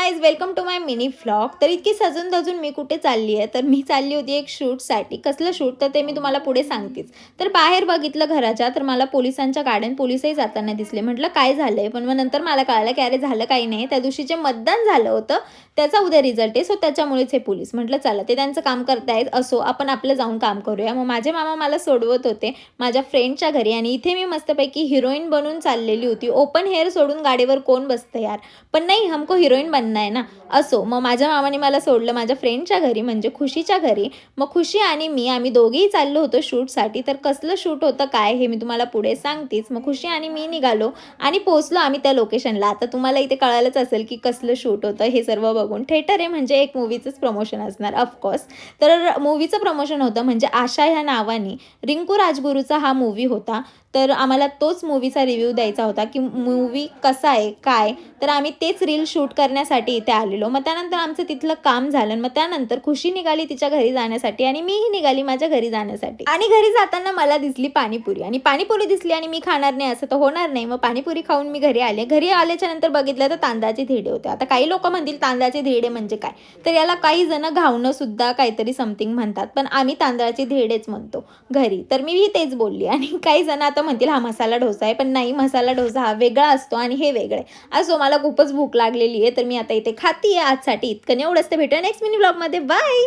Guys, welcome to my mini vlog. तर इतकी सजून धजून मी कुठे चालली आहे, तर मी चालली होती एक शूटसाठी. कसलं शूट तर ते मी तुम्हाला पुढे सांगतेच. तर बाहेर बघितलं घराच्या, तर मला पोलिसांच्या गाड्यान पोलिसही जाताना दिसले. म्हटलं काय झालंय, पण मग नंतर मला कळालं की अरे झालं काही नाही, त्या दिवशी जे मतदान झालं होतं त्याचा उद्या रिझल्ट आहे, सो त्याच्यामुळेच हे पोलीस. म्हटलं चला ते त्यांचं काम करतायत, असो आपण आपलं जाऊन काम करूया. मग माझे मामा मला सोडवत होते माझ्या फ्रेंडच्या घरी, आणि इथे मी मस्तपैकी हिरोईन बनून चाललेली होती. ओपन हेअर सोडून गाडीवर कोण बसतं यार, पण नाही हमको हिरोईन बनना आहे ना. असो, मग माझ्या मामाने मला सोडलं माझ्या फ्रेंडच्या घरी, म्हणजे खुशीच्या घरी. मग खुशी आणि मी आम्ही दोघेही चाललो होतो शूटसाठी. तर कसलं शूट होतं काय हे मी तुम्हाला पुढे सांगतेच. मग खुशी आणि मी निघालो आणि पोहोचलो आम्ही त्या लोकेशनला. आता तुम्हाला इथे कळालंच असेल की कसलं शूट होतं हे सर्व बघून. थिएटर आहे म्हणजे एक मूवीचंच प्रमोशन असणार ऑफकोर्स. तर मूवीचं प्रमोशन होतं, म्हणजे आशा ह्या नावाने रिंकू राजगुरूचा हा मूवी होता. तर आम्हाला तोच मूवीचा रिव्ह्यू द्यायचा होता की मूवी कसा आहे काय. तर आम्ही तेच रील शूट करण्यासाठी इथे आलेलो. मग त्यानंतर आमचं तिथलं काम झालं. मग त्यानंतर खुशी निघाली तिच्या घरी जाण्यासाठी आणि मीही निघाली माझ्या घरी जाण्यासाठी. आणि घरी जाताना मला दिसली पाणीपुरी, आणि पाणीपुरी दिसली आणि मी खाणार नाही असं तर होणार नाही. मग पाणीपुरी खाऊन मी घरी आले. घरी आल्याच्या नंतर बघितलं तर तांदळाचे धिरडे होते. आता काही लोक म्हणतील तांदळाचे धिरडे म्हणजे काय, तर याला काही जण घावणं सुद्धा काहीतरी समथिंग म्हणतात, पण आम्ही तांदळाचे धिरडेच म्हणतो घरी. तर मी तेच बोलली. आणि काही जण आता म्हणतील हा मसाला डोसा आहे, पण नाही, मसाला डोसा हा वेगळा असतो आणि हे वेगळे. असो, मला खूपच भूक लागलेली आहे, तर मी आता इथे खाती आहे. आजसाठी इतकं, एवढंच. तर भेटूया नेक्स्ट मिनी ब्लॉगमध्ये. बाय.